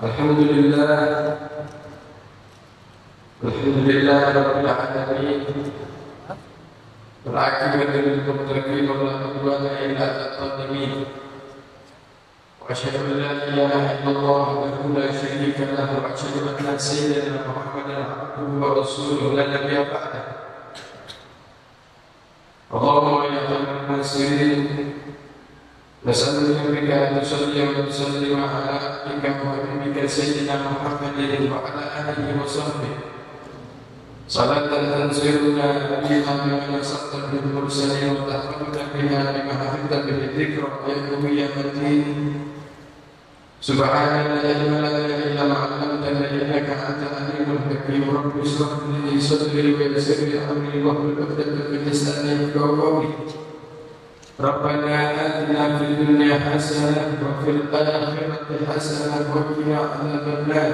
Alhamdulillah Rabbil Alamin Wal-aqibatu lil-muttaqin wa la udwana illa 'alal-zalimin wa asyhadu an la ilaha illallah wahdahu la syarika lahu wa asyhadu anna sayyidana Muhammadan 'abduhu wa rasuluhu la nabiyya ba'dahu Allahumma ya khairal nasirin nas'aluka bika an tusalli wa tusallim ala abdika wa habibika sayyidina Muhammadin wa ala alihi wa sahbihi salatan tanziluna biha min nasabta bil mursalin wa tahfaduna biha bima hafidta bil dhikra ya qawiyya matin subhanaka la ilma lana illa ma 'allamtana innaka antal alimul hakim rabbi ishrah li sadri wa yassir li amri wahlul 'uqdatam min lisani yafqahu qawli rabbana atina fid dunya hasanah wa fil akhirati hasanah wa qina adzabannar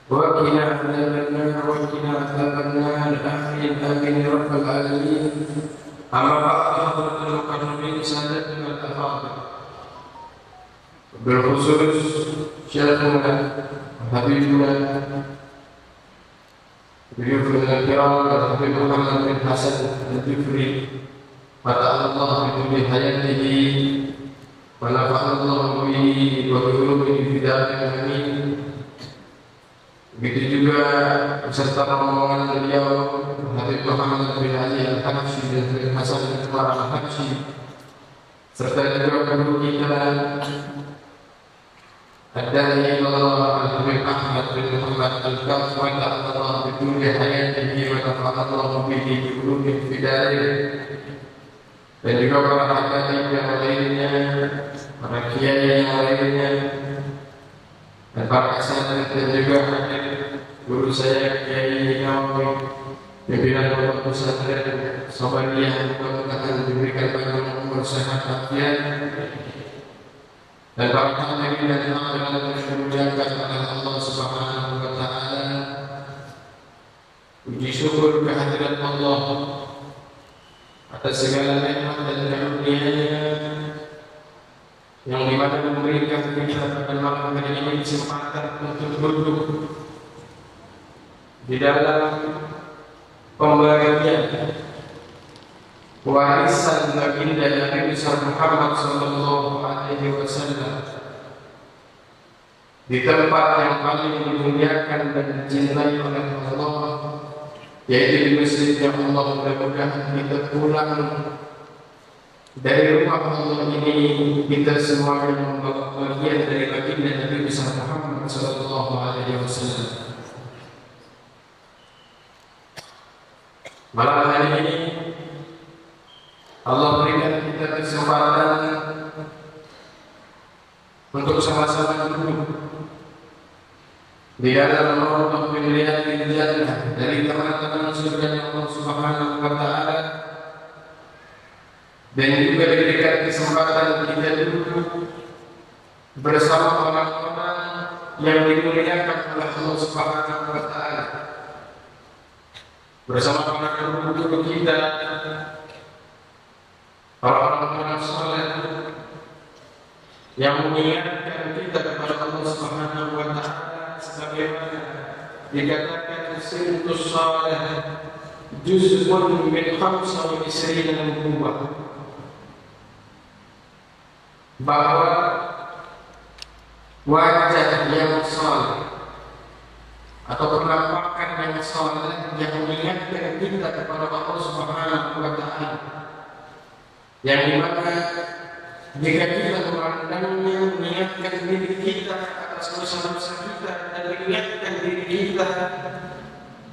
وقنا عذاب النار وقنا عذاب النار آمين آمين يا رب العالمين أما بعد حضرة المكرمين سادتنا الأفاضل بالخصوص شيخنا وحبيبنا ضيوفنا الكرام الحبيب محمد بن حسن الجفري متع الله بطول حياته ونفعنا الله به وبعلومه في دار آمين. Begitu juga beserta rombongan beliau Habib Muhammad bin Ali Al-Habsyi dan Habib Hasan bin Umar Al-Habsyi serta juga guru kita Ad-Da'i Allah Al-Habib Ahmad bin Muhammad Al-Kaf wa ta'ala bituli hayatihi wa nafa'allahu bihi bi ulumil fidail dan juga para habaib yang lainnya, para kiai yang lainnya dan para asatidz dan juga guru saya Kiai Nawawi pimpinan pondok pesantren Sobaniyah mudah-mudahan diberikan panjang umur sehat afiat dan para hadirin dan hadirat yang dimuliakan oleh Allah Subhanahu wa taala. Puji syukur kehadirat Allah atas segala nikmat dan karunia-Nya yang dimana memberikan kita pada malam hari ini kesempatan untuk duduk di dalam pembagian warisan baginda Nabi besar Muhammad sallallahu alaihi wasallam di tempat yang paling dimuliakan dan dicintai oleh Allah, yaitu di masjid yang Allah. Mudah-mudahan kita pulang dari rumah Allah ini kita semua yang membawa bagian dari baginda Nabi besar Muhammad sallallahu alaihi wasallam. Malam hari ini Allah berikan kita kesempatan untuk sama-sama duduk di dalam rombongan pilihan di jannah dari teman-teman surga Allah Subhanahu wa taala. Dan juga diberikan kesempatan kita duduk bersama orang-orang yang dimuliakan oleh Allah Subhanahu wa taala, bersama para guru-guru kita, para orang-orang saleh yang mengingatkan kita kepada Allah Subhanahu wa taala sebagaimana dikatakan sintus saleh juz'un min 25 nubuwah, bahwa wajah yang saleh atau penampakan yang saleh yang mengingatkan kita kepada Allah Subhanahu wa taala, yang dimana jika kita memandangnya mengingatkan diri kita atas dosa-dosa kita dan mengingatkan diri kita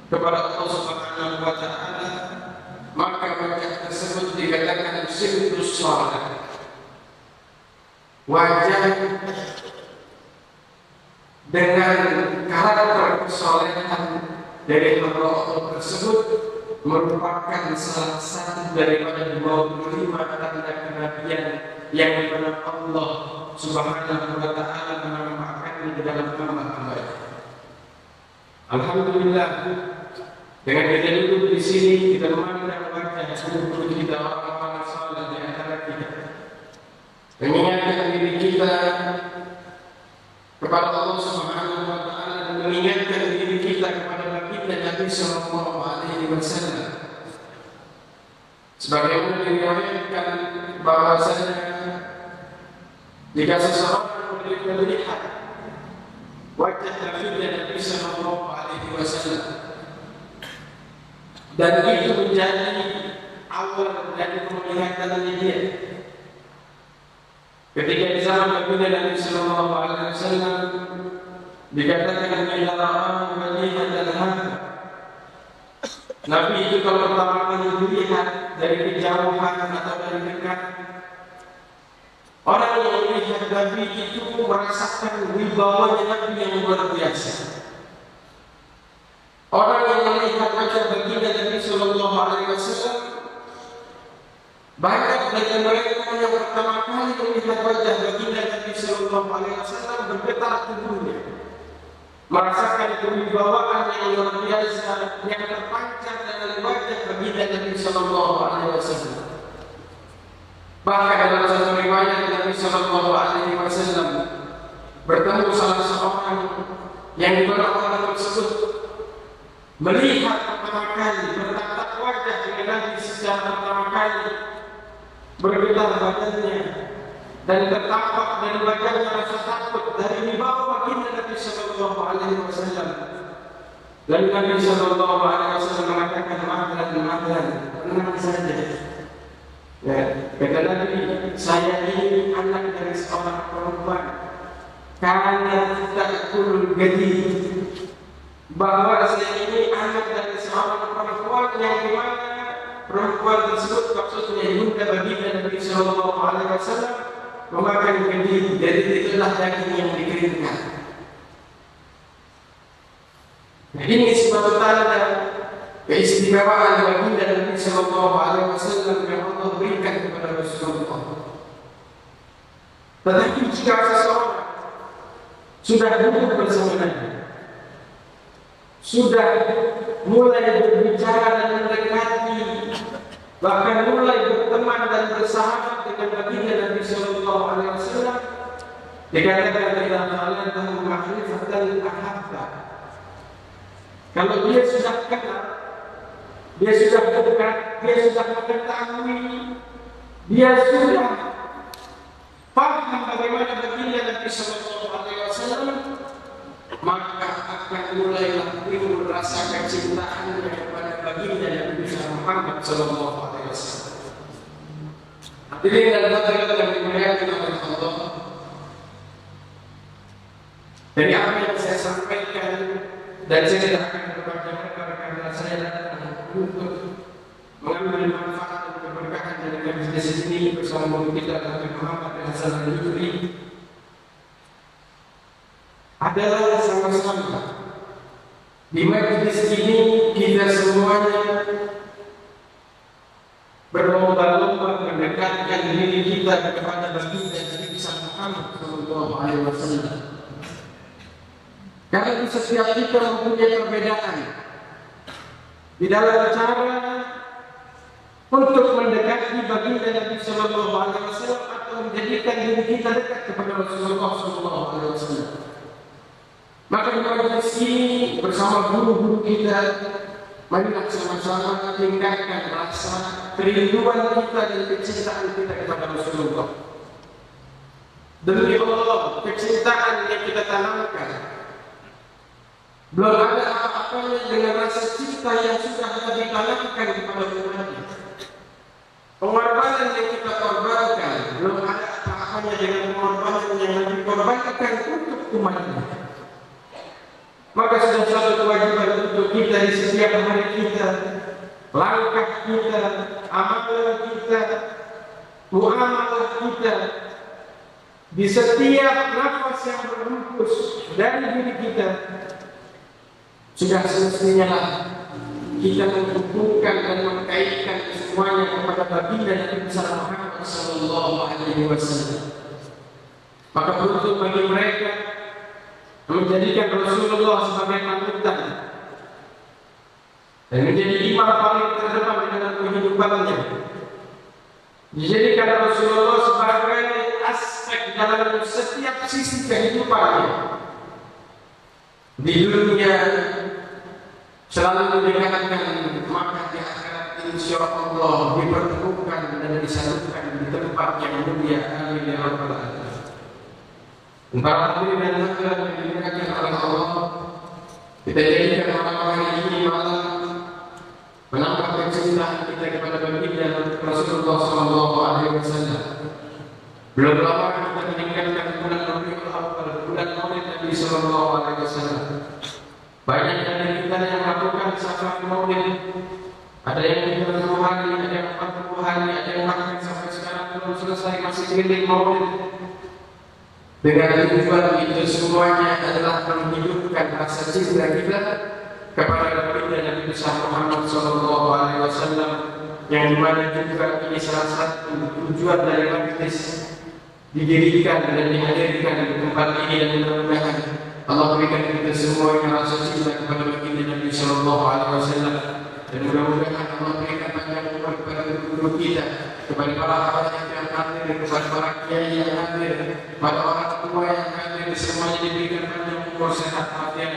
kepada Allah Subhanahu wa taala, maka wajah tersebut dikatakan sintus saleh. Wajah dengan karakter kesolehan dari Allah tersebut merupakan salah satu daripada 25 tanda kenabian yang dimana Allah Subhanahu wa taala menampakkan di dalam hamba-hamba. Alhamdulillah, dengan kita duduk di sini kita memandang wajah guru kita, orang-orang saleh di antara kita, mengingatkan diri kita kepada Allah Nabi Sallallahu Alaihi Wasallam. Sebagaimana diriwayatkan bahwasanya jika seseorang melihat wajah Nabi Sallallahu Alaihi Wasallam dan itu menjadi awal dari penglihatannya dia, ketika di zaman Nabi Sallallahu Alaihi Wasallam dikatakan ilaha wajah dan hati. Nabi itu kalau pertama kali dilihat dari kejauhan atau dari dekat, orang yang melihat Nabi itu merasakan wibawanya Nabi yang luar biasa. Orang yang melihat wajah baginda Nabi Sallallahu Alaihi Wasallam, banyak dari mereka yang pertama kali melihat wajah baginda Nabi Sallallahu Alaihi Wasallam bergetar tubuhnya, merasakan kewibawaan yang luar biasa yang terpancar dari wajah baginda Nabi Sallallahu Alaihi Wasallam. Bahkan dalam satu riwayat Nabi Sallallahu Alaihi Wasallam bertemu salah seorang yang dimana orang tersebut melihat pertama kali, bertatap wajah dengan Nabi secara pertama kali, bergetar badannya dan tertampak dari wajahnya rasa takut dari wibawa baginda Nabi Sallallahu Alaihi Wasallam. Lalu Nabi Sallallahu Alaihi Wasallam mengatakan, mahlan, tenang saja. Ya, kata Nabi, saya ini anak dari seorang perempuan, karena ta'kulul gadid, bahwa saya ini anak dari seorang perempuan yang dimana perempuan tersebut maksudnya ibunda baginda Nabi Sallallahu Alaihi Wasallam memakan gadid, jadi itulah daging yang dikeringkan. Nah, ini sebuah tanda keistimewaan baginda Nabi Sallallahu Alaihi Wasallam yang Allah berikan kepada Rasulullah. Tetapi jika seseorang sudah duduk bersama Nabi, sudah mulai berbicara dan mendekati, bahkan mulai berteman dan bersahabat dengan baginda Nabi Sallallahu Alaihi Wasallam, dikatakan dalam hal tahu ma'rifatan ahabba. Kalau dia sudah kenal, dia sudah dekat, dia sudah mengetahui, dia sudah paham bagaimana baginda Nabi Sallallahu Alaihi Wasallam, maka akan mulailah timbul rasa kecintaan kepada baginda Nabi Muhammad Sallallahu Alaihi Wasallam. Hadirin dan hadirat yang dimuliakan oleh Allah, dari apa yang saya sampaikan dan saya tidak akan berbagi karena saya datang untuk mengambil manfaat dan keberkahan dari majlis ini bersama guru kita Nabi Muhammad Hasan Al-Jufri adalah sama-sama di majlis ini kita semuanya berlomba-lomba mendekatkan diri kita kepada baginda Nabi Muhammad Sallallahu Alaihi Wasallam. Karena setiap kita mempunyai perbedaan di dalam cara untuk mendekati baginda Nabi Sallallahu Alaihi Wasallam atau menjadikan diri kita dekat kepada Rasulullah Sallallahu Alaihi Wasallam. Maka di majlis ini bersama guru-guru kita, marilah sama-sama tingkatkan rasa kerinduan kita dan kecintaan kita kepada Rasulullah. Demi Allah, kecintaan yang kita tanamkan belum ada apa-apanya dengan rasa cinta yang sudah kita tanamkan kepada umatnya. Pengorbanan yang kita korbankan belum ada apa-apanya dengan pengorbanan yang Nabi korbankan untuk umatnya. Maka sudah satu kewajiban untuk kita di setiap hari kita, langkah kita, amalan kita, muamalah kita, di setiap nafas yang berhembus dari diri kita, sudah semestinya lah kita menghubungkan dan mengkaitkan semuanya kepada baginda Nabi Muhammad Sallallahu Alaihi Wasallam. Maka beruntung bagi mereka menjadikan Rasulullah sebagai panutan dan menjadi imam paling terdepan dalam kehidupannya. Dijadikan Rasulullah sebagai aspek dalam setiap sisi kehidupannya, di dunia selalu mendekatkan, maka di akhirat insya Allah dipertemukan dan disatukan di tempat yang mulia. Amin ya rabbal alamin. Para hadirin dan hadirat yang dimuliakan oleh Allah, kita jadikan malam hari ini malam menambah kecintaan kita kepada baginda Rasulullah SAW. Belum lama kita meninggalkan bulan Rabiul Awal, bulan Maulid Nabi SAW. Banyak dari kita yang melakukan safar Maulid. Ada yang 30 hari, ada yang 40 hari, ada yang bahkan sampai sekarang belum selesai masih keliling Maulid. Dengan tujuan itu semuanya adalah menghidupkan rasa cinta kita kepada baginda Nabi besar Muhammad SAW, yang dimana juga ini salah satu tujuan dari majlis didirikan dan dihadirkan di tempat ini, dan mudah-mudahan Allah berikan kita semuanya rasa cinta kepada baginda Nabi SAW, dan mudah-mudahan Allah berikan panjang umur kepada guru kita, kepada para halayak yang hadir, kepada para kiai yang hadir, kepada orang tua yang hadir, semuanya diberikan panjang umur, sehat walafiat,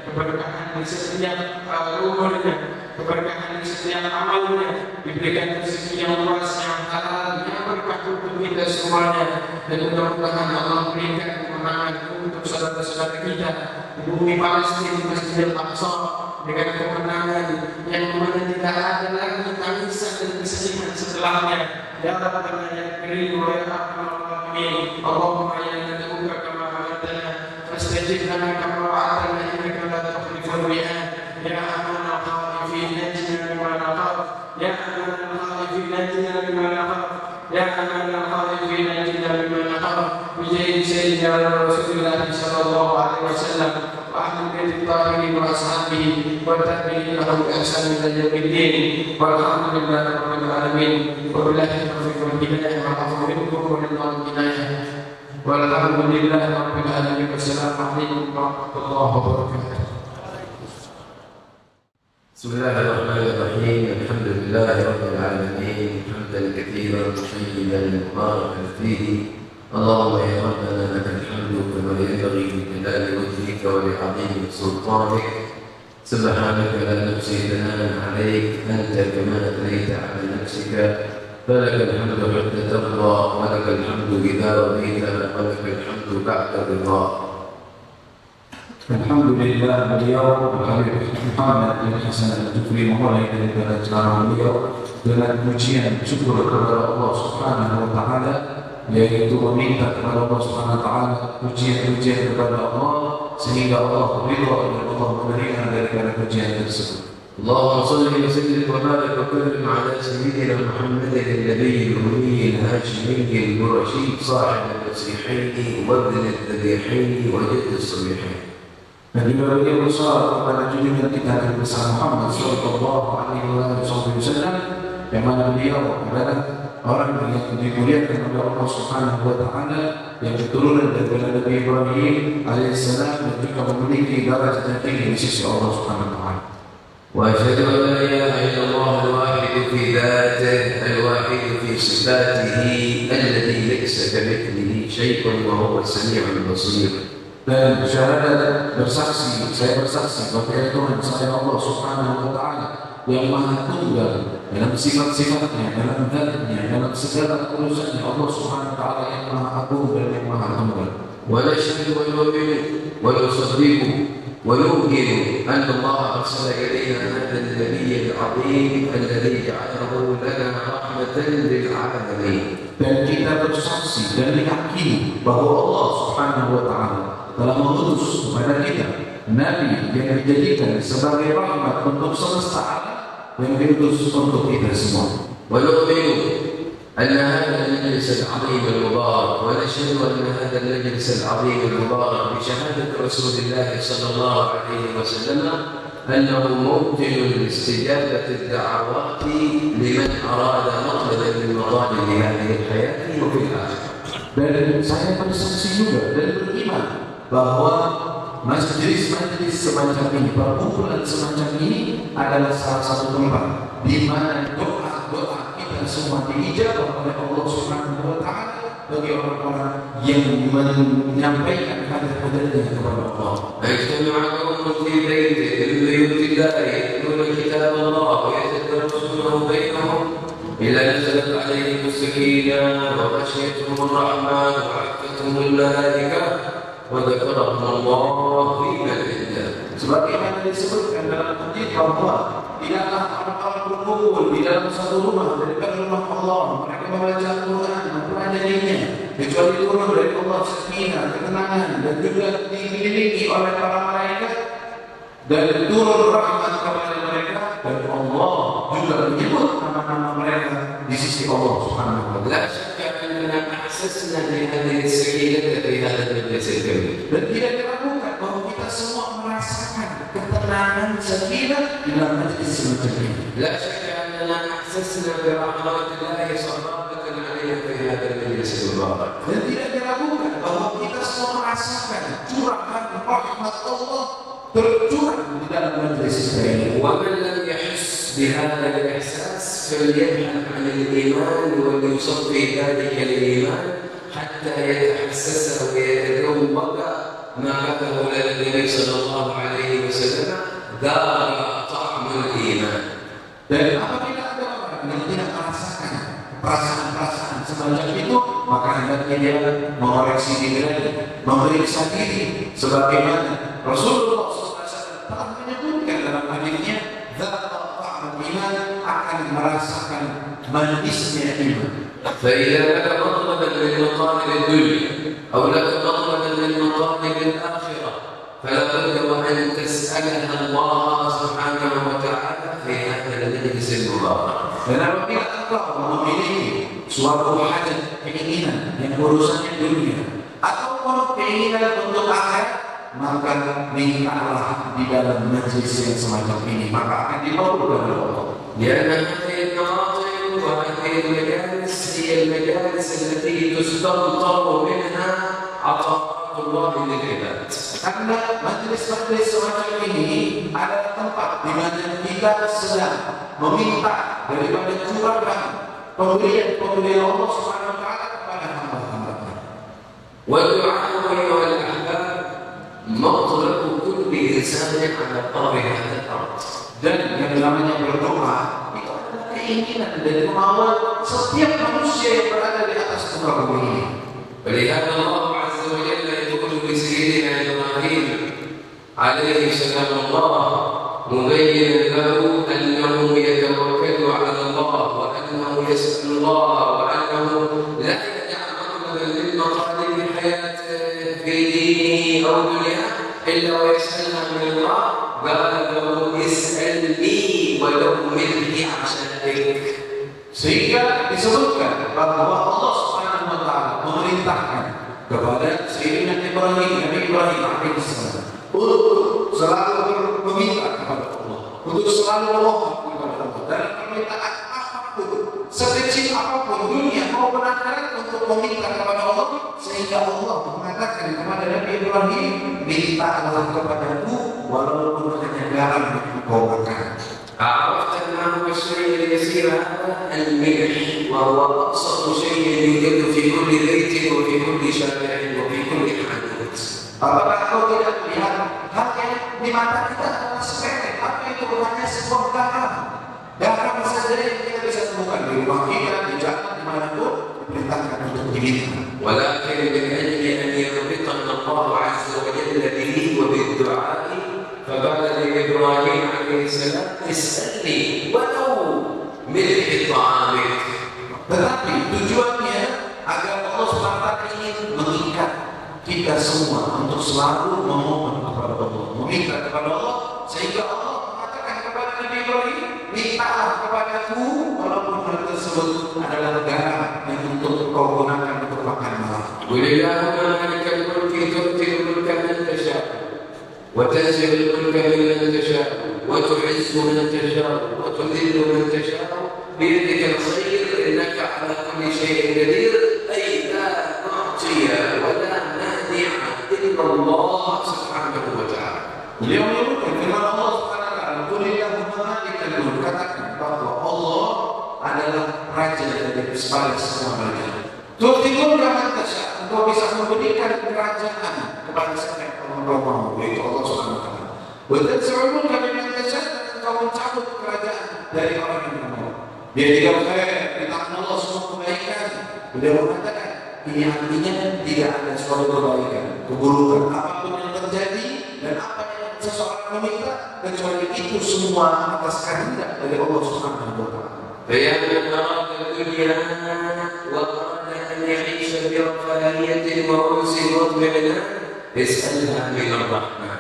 keberkahan di setiap umurnya, keberkahan di setiap amalnya, diberikan rezeki yang luas, yang halal, yang berkah untuk kita semuanya, dan mudah-mudahan Allah berikan kemenangan untuk saudara-saudara kita di bumi Palestina, di Masjidil Aqsa, dengan kemenangan yang mana tidak ada lagi tangisan dan kesedihan setelahnya. Ya Rabbana ya Karim wa ya Arhamar Rahimin, Allahumma ya nad'uka kama amartana fastajib lana kama wa'adtana innaka la tukhliful mi'ad. Ya amana khaifin najina mimma nakhaf, ya amana khaifin najina mimma nakhaf, ya amana khaifin najina mimma nakhaf, bi sayyidina Rasulullah sallallahu alaihi wasallam wa ahli bait tahirin wa ashabihi wa tabi'in lahum bi ihsan ila yaumil din. Walhamdulillahi rabbil alamin. Wabillahi taufiq wal hidayah wal afwu minkum wa ridwan hidayah. Walhamdulillahi rabbil alamin. Wassalamualaikum warahmatullahi wabarakatuh. Bismillahirrahmanirrahim. Alhamdulillahi rabbil alamin. Hamdan katsiran tayyiban mubarakan fihi. Allahumma ya rabbana lakal hamdu kama yanbaghi li jalali wajhika wa li 'azimi sultanik. Subhanaka la nuhsi thana'an 'alaik anta kama athnayta 'ala nafsika. Falakal hamdu hatta tarda wa lakal hamdu idza radita wa lakal hamdu ba'da ridha. Alhamdulillah, beliau Habib Muhammad bin Hasan Al-Jufri memulai daripada ceramah beliau dengan pujian syukur kepada Allah Subhanahu wa taala, yaitu meminta kepada Allah Subhanahu wa taala pujian-pujian kepada Allah sehingga Allah ridha dan Allah menerima daripada pujian tersebut. Allahumma salli wa sallim wa barik wa karrim ala sayyidina Muhammadin an-nabiyyi al-ummi al-hashimi al-qurashi sahib al-nasihaini wa ibn al-dhabihaini wa jadd as-sabihain. Dan juga beliau bersolat kepada junjungan kita Nabi besar Muhammad sallallahu alaihi wasallam, yang mana beliau adalah orang yang dimuliakan oleh Allah Subhanahu wa taala, yang keturunan daripada Nabi Ibrahim alaihissalam, dan juga memiliki darajat yang tinggi di sisi Allah Subhanahu wa taala. Wa asyhadu an la ilaha illallah al-wahid fi dzatihi al-wahid fi sifatihi alladhi laysa kamithlihi syai'un wa huwa as-sami'ul basir. Dan syahadat bersaksi, saya bersaksi bahwa Tuhan saya Allah Subhanahu wa taala yang maha tunggal dalam sifat-sifatnya, dalam zatnya, dalam segala urusannya. Allah Subhanahu wa taala yang maha agung dan yang maha tunggal. Wa nashhadu wa nu'minu wa nusaddiqu wa nu'minu anna Allah arsala ilayna hadha an-nabiy al-'azim alladhi ja'alahu lana rahmatan lil 'alamin. Dan kita bersaksi dan meyakini bahwa Allah Subhanahu wa taala telah mengutus kepada kita Nabi yang dijadikan sebagai rahmat untuk semesta alam, yang diutus untuk kita semua. ونؤمن أن هذا المجلس العظيم المبارك ونشهد أن هذا المجلس العظيم المبارك بشهادة رسول الله صلى الله عليه وسلم أنه موطن لاستجابة الدعوات لمن أراد مطلبا من مطالب هذه الحياة وفي الآخرة. Dan saya bersaksi juga dan beriman bahwa majelis-majelis semacam ini, perkumpulan semacam ini adalah salah satu tempat di mana doa-doa kita semua diijabah oleh Allah Subhanahu wa taala, bagi orang-orang yang menyampaikan hadis-hadisnya kepada Allah. اجتمع قوم في بيت من بيوت الله يتلون كتاب الله ويتدارسونه بينهم إلا نزلت عليهم السكينة وغشيتهم الرحمة وعفتهم الملائكة وذكرهم الله في من عنده. Sebagaimana disebutkan dalam hadis bahwa tidaklah orang-orang berkumpul di dalam satu rumah daripada rumah Allah, mereka membaca Al-Quran, mempelajarinya, kecuali turun dari Allah sakinah, ketenangan, dan juga dikelilingi oleh para malaikat dan turun rahmat kepada mereka, dan Allah juga menyebut nama-nama mereka di sisi Allah Subhanahu wa taala. لا شك أننا أحسسنا بهذه السكينة في هذا المجلس الكريم. Dan tidak diragukan bahwa kita semua merasakan ketenangan sakinah di dalam majlis semacam ini. لا شك أننا أحسسنا برحمات الله صبابة علينا في هذا المجلس المبارك. Dan tidak diragukan bahwa kita semua merasakan curahan rahmat Allah tercurah di dalam majlis ini. ومن لم يحس بهذا الإحساس فليبحث عن الإيمان وليصفي ذلك الإيمان حتى يتحسسه ويتذوق ما قاله النبي صلى الله عليه وسلم ذاق طعم الإيمان. Dan apabila ada orang yang tidak merasakan perasaan-perasaan semacam itu, maka hendaknya dia mengoreksi diri, memeriksa diri, sebagaimana Rasulullah SAW telah menyebutkan dalam hadisnya, "Dzaqal iman," akan merasakan manisnya iman. فإذا لك مطلبا من مطالب الدنيا أو لك مطلبا من مطالب الآخرة فلا بد وأن تسألها الله سبحانه وتعالى في هذا المجلس المبارك. Dan apabila engkau memiliki suatu hajat, keinginan yang urusannya dunia ataupun keinginan untuk akhirat, maka mintalah di dalam majlis yang semacam ini, maka akan dikabulkan oleh Allah. لأن هذه المواطن وهذه المجالس هي المجالس التي تستمطر منها عطاءات الله للعباد. Karena majlis-majlis semacam ini adalah tempat di mana kita sedang meminta daripada curahan pemberian Allah Subhanahu wa taala kepada hamba-hamba. والدعاء أيها الأحباب مطلب كل إنسان على طرف هذا الأرض. Dan yang namanya berdoa itu adalah keinginan dan kemauan setiap manusia yang berada di atas muka bumi ini. ولهذا الله عز وجل يقول لسيدنا إبراهيم عليه سلام الله مبينا له أنه يتوكل على الله وأنه يسأل الله وأنه لا يدع مطلبا للمطالب الحياة في دينه أو دنياه إلا ويسألها من الله. قال له اسألني ولو من عشائك. Sehingga disebutkan bahwa Allah Subhanahu wa taala memerintahkan kepada Sayyidina Ibrahim, Nabi Ibrahim alaihissalam, untuk selalu meminta kepada Allah, untuk selalu memohon kepada Allah dalam permintaan apapun, sekecil apapun dunia maupun akhirat, untuk meminta kepada Allah, sehingga Allah mengatakan kepada Nabi Ibrahim, mintalah kepadaku walaupun hanya garam yang kau makan. عرفت ما هو الشيء اليسير هذا؟ الملح، وهو أبسط شيء يوجد في كل بيت وفي كل شارع وفي كل حانوت. Apakah kau tidak melihat hal yang di mata kita adalah sepele? Apa itu hanya sebuah garam? Garam saja yang kita bisa temukan di rumah kita, di jalan, dimanapun diperintahkan untuk diminta. ولكن من أجل أن يربطنا الله عز وجل به وبالدعاء فقال لإبراهيم عليه السلام اسألني ولو ملح طعامك. Tetapi tujuannya agar Allah SWT ingin mengikat kita semua untuk selalu memohon kepada Allah, meminta kepada Allah, sehingga Allah mengatakan kepada Nabi Ibrahim, mintalah kepadaku walaupun hal tersebut adalah garam yang untuk kau gunakan untuk makan malam. قل اللهم مالك الملك تؤتي الملك من تشاء وتنزع الملك ممن تشاء وتعز من تشاء وتذل من تشاء بيدك الخير انك على كل شيء قدير. اي لا معطي ولا مانع الا الله سبحانه وتعالى. Beliau menyebutkan firman Allah Subhanahu wa taala, "Qul illahumma malikal mulk," katakan bahwa Allah adalah raja dari segala semua raja. Tu'til mulka man engkau bisa memberikan kerajaan kepada siapa yang engkau mau, yaitu Allah Subhanahu wa taala. Wa tad'u kami mentasya, dan engkau mencabut kerajaan dari orang yang engkau mau. Dia tidak khair, di tangan Allah semua kebaikan. Beliau mengatakan, ini artinya tidak ada suatu kebaikan, keburukan apapun yang terjadi dan apa yang seseorang meminta, kecuali itu semua atas kehendak dari Allah Subhanahu wa taala. فيا من أراد الدنيا وأراد أن يعيش برفاهية وأنس واطمئنان اسألها من الرحمن.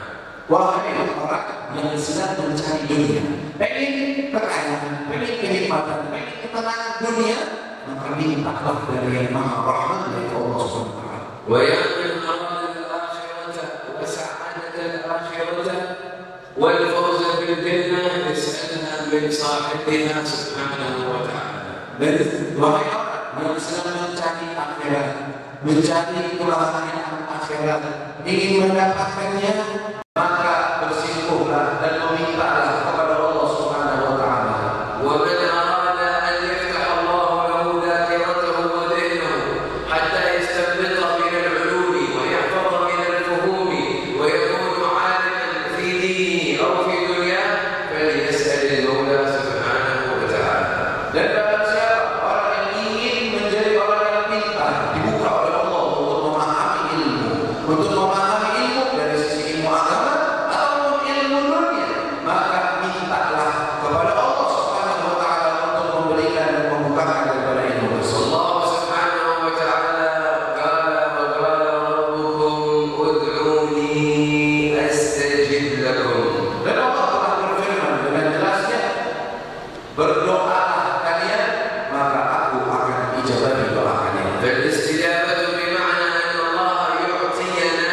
Wahai orang yang sedang mencari dunia, pengen kekayaan, pengen kenikmatan, pengen ketenangan dunia, maka mintalah dari yang Maha Rahman, yaitu Allah Subhanahu wa taala. ويا من أراد الآخرة وسعادة الآخرة والفوز بالجنة اسألها من صاحبها سبحانه وتعالى. Dan wahai orang yang sedang mencari akhirat, mencari kebahagiaan akhirat, ingin mendapatkannya, maka bersimpuhlah dan memintalah kepada Allah Subhanahu wa taala. ومن أراد أن يفتح الله له ذاكرته وذهنه حتى يستنبط من العلوم ويحفظ من الفهوم ويكون عالما في دينه أو في دنياه فليسأل المولى سبحانه وتعالى. Dan barang siapa orang yang ingin menjadi orang yang pintar, dibuka oleh Allah untuk memahami ilmu dari sisi ilmu agama atau ilmu dunia, maka mintalah kepada Allah Subhanahu wa taala untuk memberikan dan membukakan daripada ilmu tersebut. الله سبحانه وتعالى قال وقال ربكم ادعوني أستجب لكم. Dan Allah telah berfirman dengan jelasnya, berdoalah kalian, maka aku akan ijabahi doa kalian. فالاستجابة بمعنى أن الله يعطينا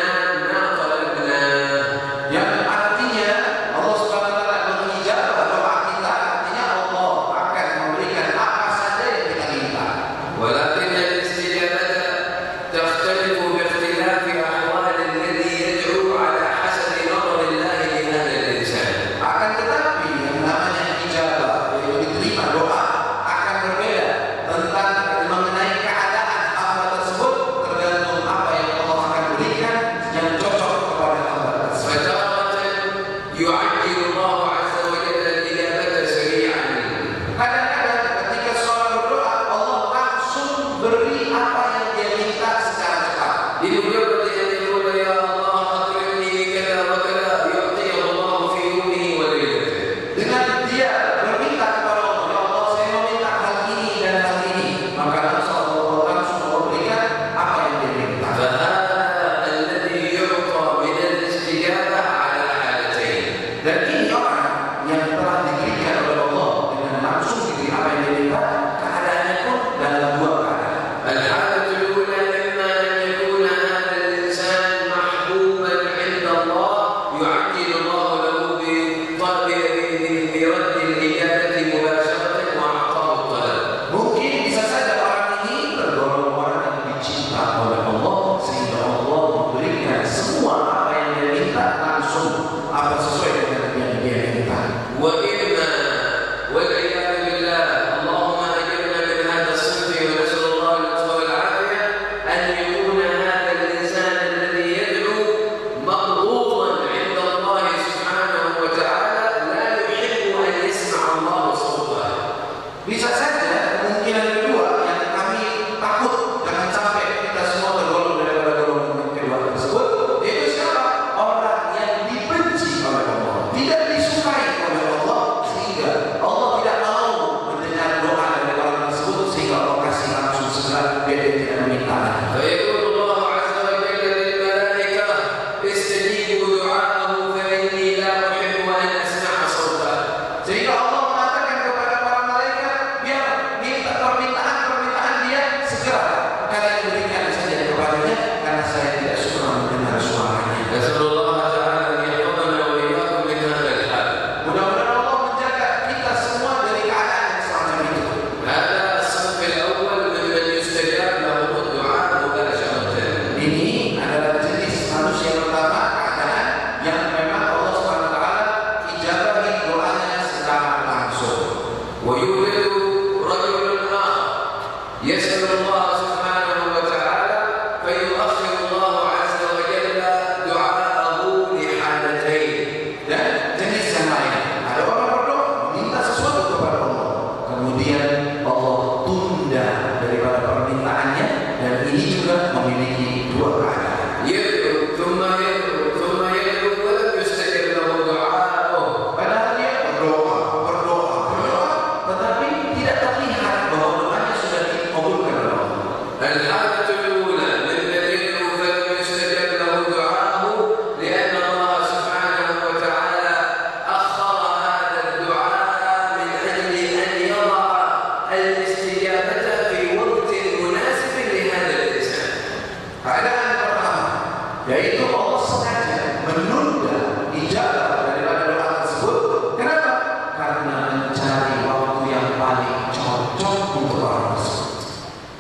yaitu Allah sengaja menunda ijabah daripada doa tersebut. Kenapa? Karena mencari waktu yang paling cocok untuk orang tersebut.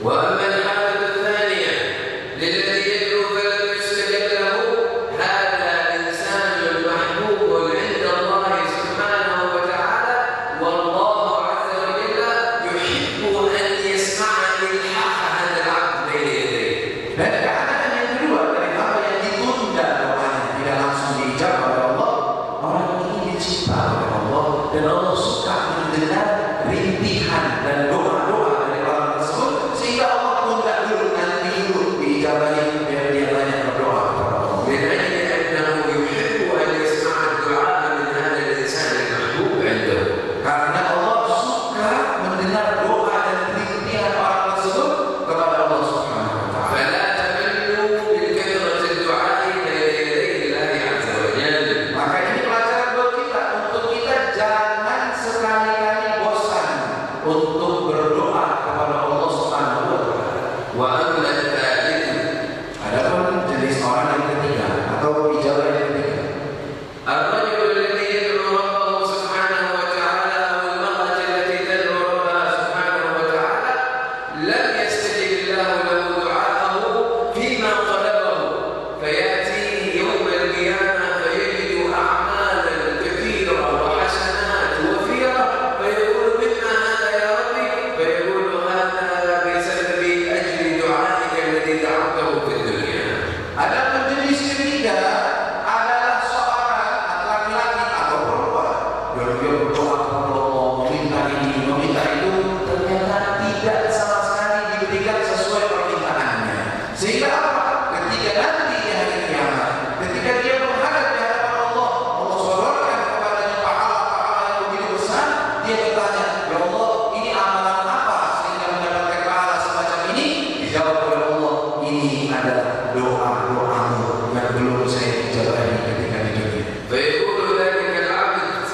وأما الحالة الثانية للذي يدعو فلم يستجب له هذا إنسان محبوب عند الله سبحانه وتعالى والله عز وجل يحب أن يسمع إلحاح هذا العبد بين يديه. Dan keadaan yang kedua dari hamba yang ditunda doanya tidak langsung dijawab oleh Allah, orang ini dicinta oleh Allah dan Allah suka mendengar rintihan dan doa-doa dari orang tersebut, sehingga Allah tunda dulu, nanti dulu diijabahi biar dia banyak berdoa kepada Allah. من أجل أنه يحب أن يسمع الدعاء من هذا الإنسان المحبوب عنده. Karena Allah suka mendengar doa dan rintihan orang tersebut kepada Allah Subhanahu wa taala. فلا تملوا من كثرة الدعاء بين يدي الله عز وجل. Maka ini pelajaran buat kita, untuk kita jangan sekali-kali bosan untuk berdoa kepada Allah Subhanahu wa taala. وأما الثالث Adapun jenis orang yang ketiga atau ijabah yang ketiga, الرجل الذي يدعو ربه سبحانه وتعالى أو المرأة التي تدعو ربها سبحانه وتعالى لم يستجب الله له دعاءه فيما طلبه فيأتي يوم القيامة فيجد أعمالا كثيرة وحسنات وفيرة فيقول مما هذا يا ربي فيقول هذا بسبب أجل دعائك الذي دعوته في الدنيا. adapun jenis ketiga adalah seorang laki-laki atau perempuan yang dia berdoa kepada Allah, meminta ini, meminta itu, ternyata tidak sama sekali diberikan sesuai permintaannya. Sehingga apa? Ketika nanti di hari kiamat, ketika dia menghadap di hadapan Allah, Allah sodorkan kepadanya pahala-pahala yang begitu besar, dia bertanya, ya Allah, ini amalan apa sehingga mendapatkan pahala semacam ini? Dijawab oleh Allah, ini adalah doa-doamu yang belum saya ijabahi ketika di dunia. فيقول ذلك العبد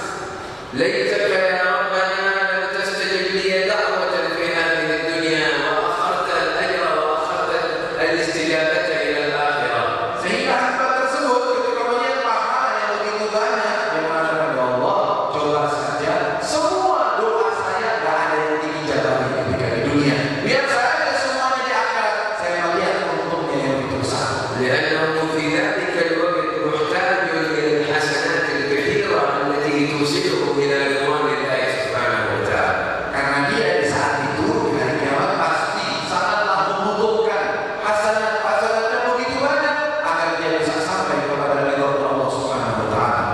ليتك يا ربنا لم تستجب لي دعوة في هذه الدنيا وأخرت الأجر وأخرت الاستجابة إلى الآخرة. Sehingga hamba tersebut ketika melihat pahala yang begitu banyak, dia mengatakan, ya Allah, coba saja semua doa saya tidak ada yang diijabahi ketika di dunia. Biar saja semuanya di akhirat, saya melihat untungnya yang begitu besar. لأنه في ذلك الوقت محتاج إلى الحسنات الكثيرة التي توصله إلى رضوان الله سبحانه وتعالى. Karena dia di saat itu di hari kiamat pasti sangatlah membutuhkan hasanat-hasanat yang begitu banyak agar dia bisa sampai kepada ridha Allah Subhanahu wa taala.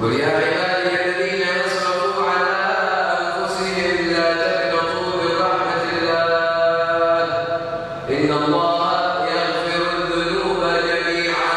قل يا عبادي الذين أسرفوا على أنفسهم لا تقنطوا من رحمة الله إن الله يغفر الذنوب جميعا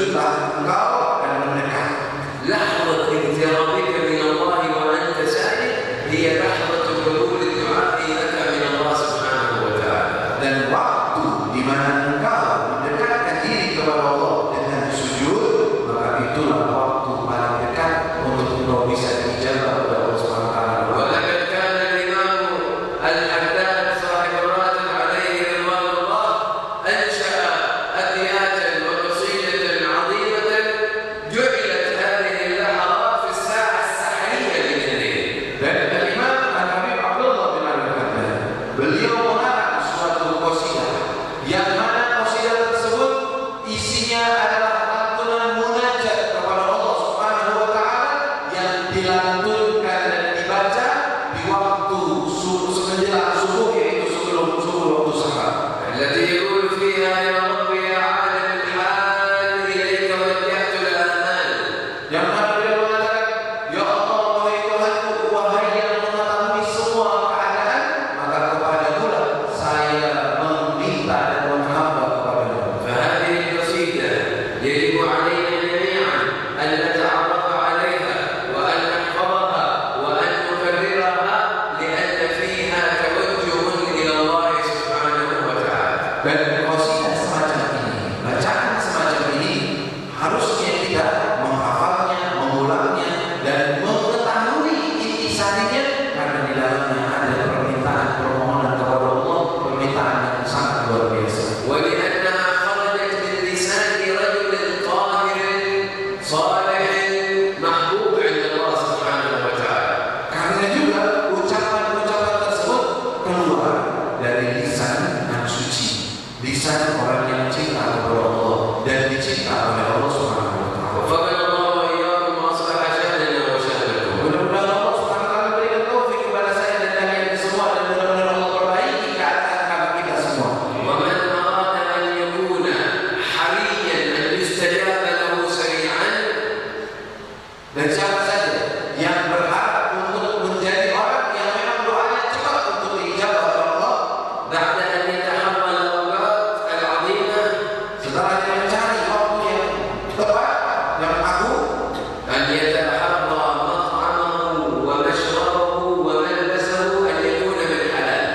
sujudlah engkau dan mendekat. لحظة اقترابك من الله وأنت ساجد هي لحظة قبول الدعاء لك من الله سبحانه وتعالى. Dan waktu di mana engkau mendekatkan diri kepada Allah dengan sujud, maka itulah waktu paling dekat untuk engkau bisa dijabah oleh Allah Subhanahu wa taala. ولقد كان الإمام الحداد صاحب الراتب عليه رضوان الله أنشأ أبياتا وقصيدة عظيمة جعلت هذه اللحظات في الساعة السحرية من الليل. Dan Imam Al-Habib Abdullah bin Al-Haddad beliau mengarang suatu qasidah yang mana qasidah tersebut isinya adalah lantunan munajat kepada Allah Subhanahu wa taala yang dilantunkan dan dibaca di waktu menjelang subuh, yaitu sebelum waktu sahar. التي يقول فيها يا رب يا عالم الحال إليك وجهت الآمال. Yang mana beliau mengatakan, ya Allah, wahai Tuhanku, wahai yang mengetahui semua keadaan, maka kepadamulah saya meminta dan menghamba kepadamu. فهذه القصيدة يجب علينا جميعا أن نتعرف عليها وأن نحفظها وأن نكررها لأن فيها توجه إلى الله سبحانه وتعالى. Dan qasidah semacam ini, bacaan semacam ini harusnya kita menghafalnya, mengulangnya, dan mengetahui intisarinya, karena di dalamnya ada permintaan permohonan kepada Allah, permintaan yang sangat luar biasa. ولأنها خرجت من لسان رجل طاهر صالح محبوب عند الله سبحانه وتعالى. Karena juga ucapan-ucapan tersebut keluar dari lisan yang suci, lisan orang yang cinta kepada Allah dan dicinta oleh Allah Subhanahu wa taala. وفقنا الله وإياكم وأصلح شأننا وشأنكم. Mudah-mudahan Allah Subhanahu wa taala berikan taufik kepada saya dan kalian semua, dan mudah-mudahan Allah perbaiki keadaan kita semua. ومن أراد أن يكون حريا أن يستجاب له سريعا Dan siapa saja yang berharap untuk menjadi orang yang memang doanya cepat untuk diijabah oleh Allah, بعد أن يتحمل الأوقات العظيمة setelah dia mencari waktu yang tepat, yang agung, أن يتحرى مطعمه ومشربه وملبسه أن يكون من حلال.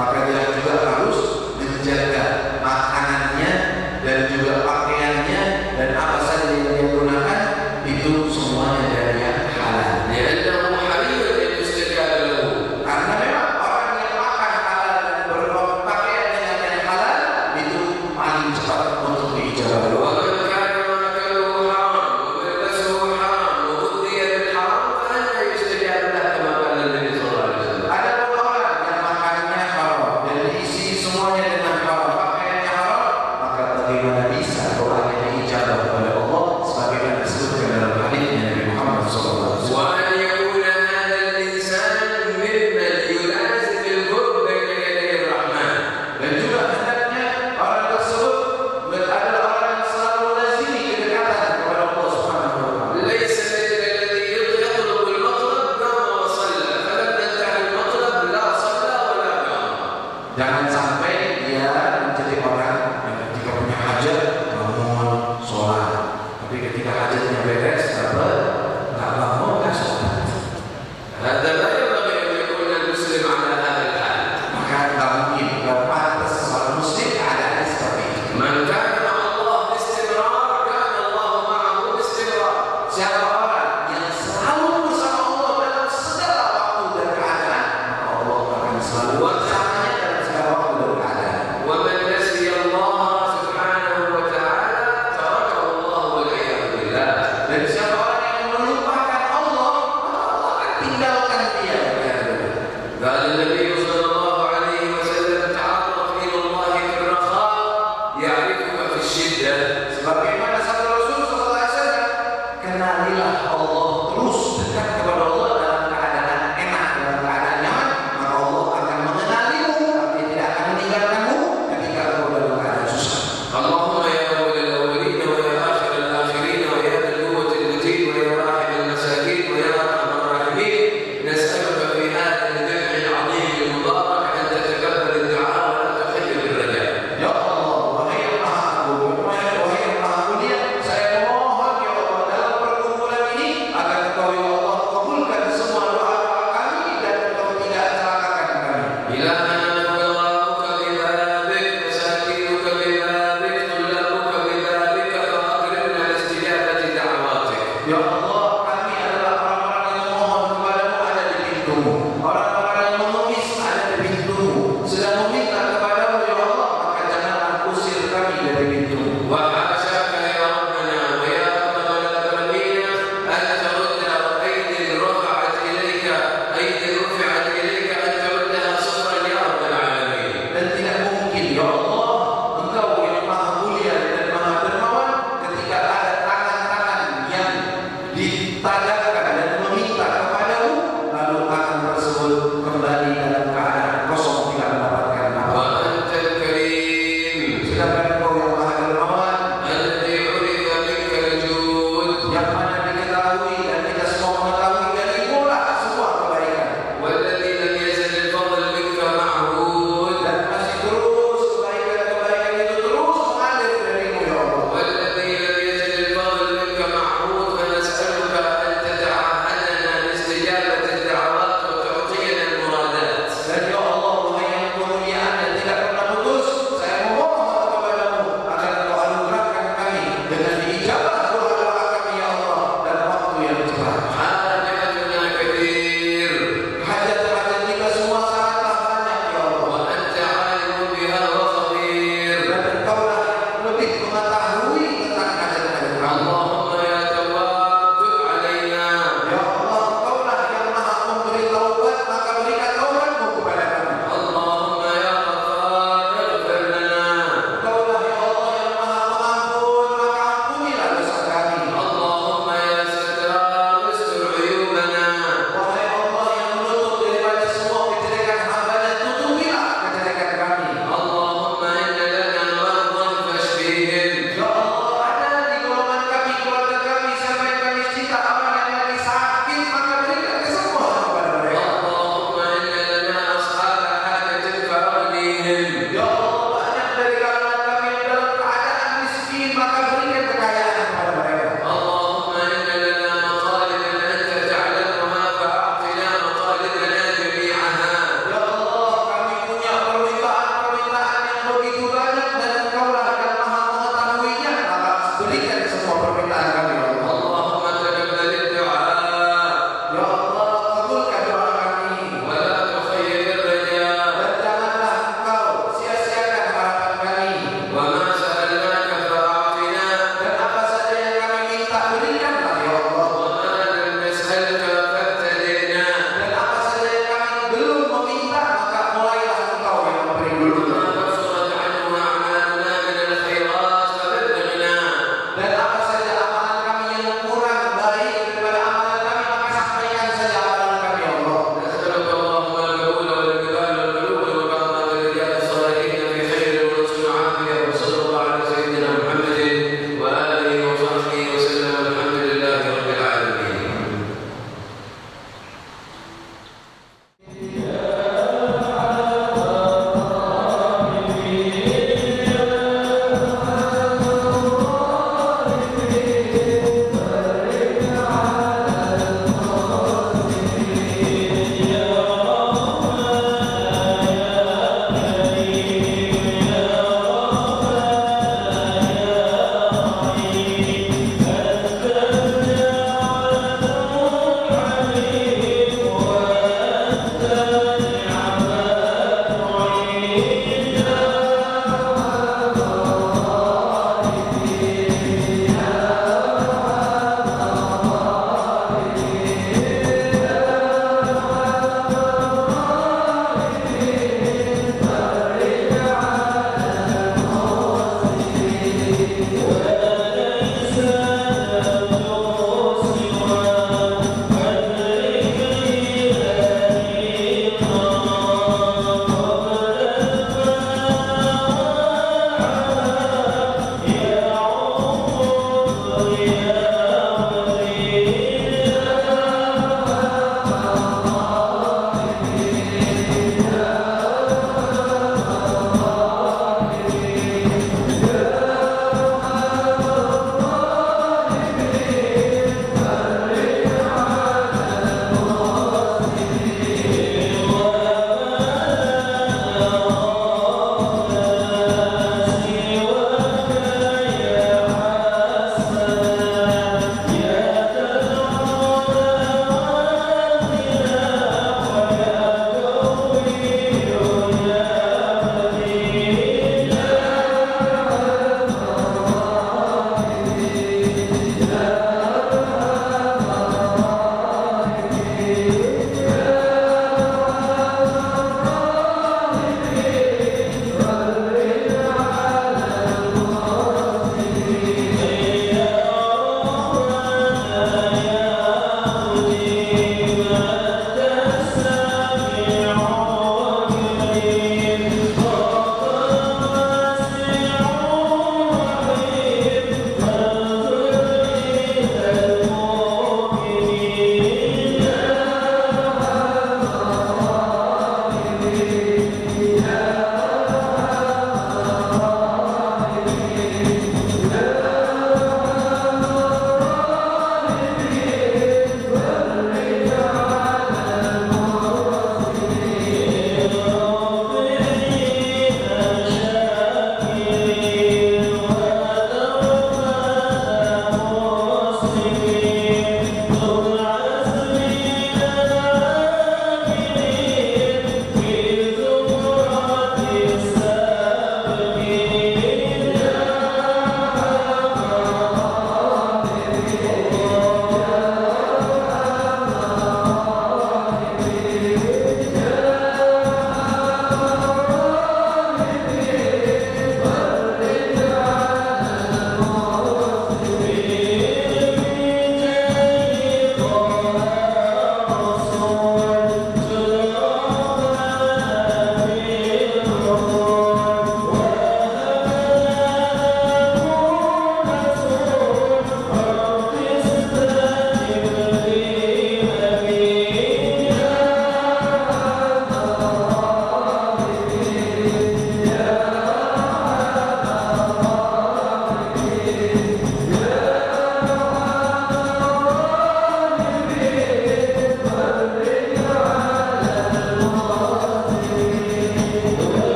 maka dia juga harus menjaga makanannya dan juga pakaiannya dan apa saja yang dia gunakan itu semuanya dari yang halal. لأنه حري أن يستجاب له. Karena memang orang yang makan halal dan berpakaian dengan yang halal itu paling cepat untuk diijabah Allah. ومن كان مأكله حرام وملبسه حرام وغذي بالحرام فأنى يستجاب له كما قال النبي صلى الله عليه وسلم. Ada orang yang makannya haram dan diisi semuanya dengan haram, pakaiannya haram, maka bagaimana bisa doanya diijabah oleh Allah sebagaimana disebutkan dalam hadisnya Nabi Muhammad SAW. وأن يكون هذا الإنسان ممن يلازم القرب بين يدي الرحمن. Dan juga hendaknya orang tersebut adalah orang yang selalu lazimi kedekatan kepada Allah Subhanahu wa taala. ليس مثل الذي يطلب المطلب قام وصلى فلم ينتهي المطلب لا صلى ولا قام. Jangan sampai dia menjadi orang yang ketika punya hajat bangun sholat, tapi ketika hajatnya beres nggak bangun nggak sholat. هذا لا ينبغي أن يكون المسلم على هذا الحال. Maka nggak mungkin, nggak pantas seorang muslim ada seperti itu. من كان مع الله باستمرار كان الله معه باستمرار. Siapa orang yang selalu bersama Allah dalam segala waktu dan keadaan, maka Allah akan selalu bersamanya dalam segala waktu dan keadaan. ومن نسي الله سبحانه وتعالى تركه الله والعياذ بالله. Dan siapa orang yang melupakan Allah, maka Allah akan tinggalkan dia. قال النبي صلى الله عليه وسلم تعرف إلى الله في الرخاء يعرفك في الشدة. Sebagaimana sabda Rasul sallallahu alaihi wasallam, kenalilah Allah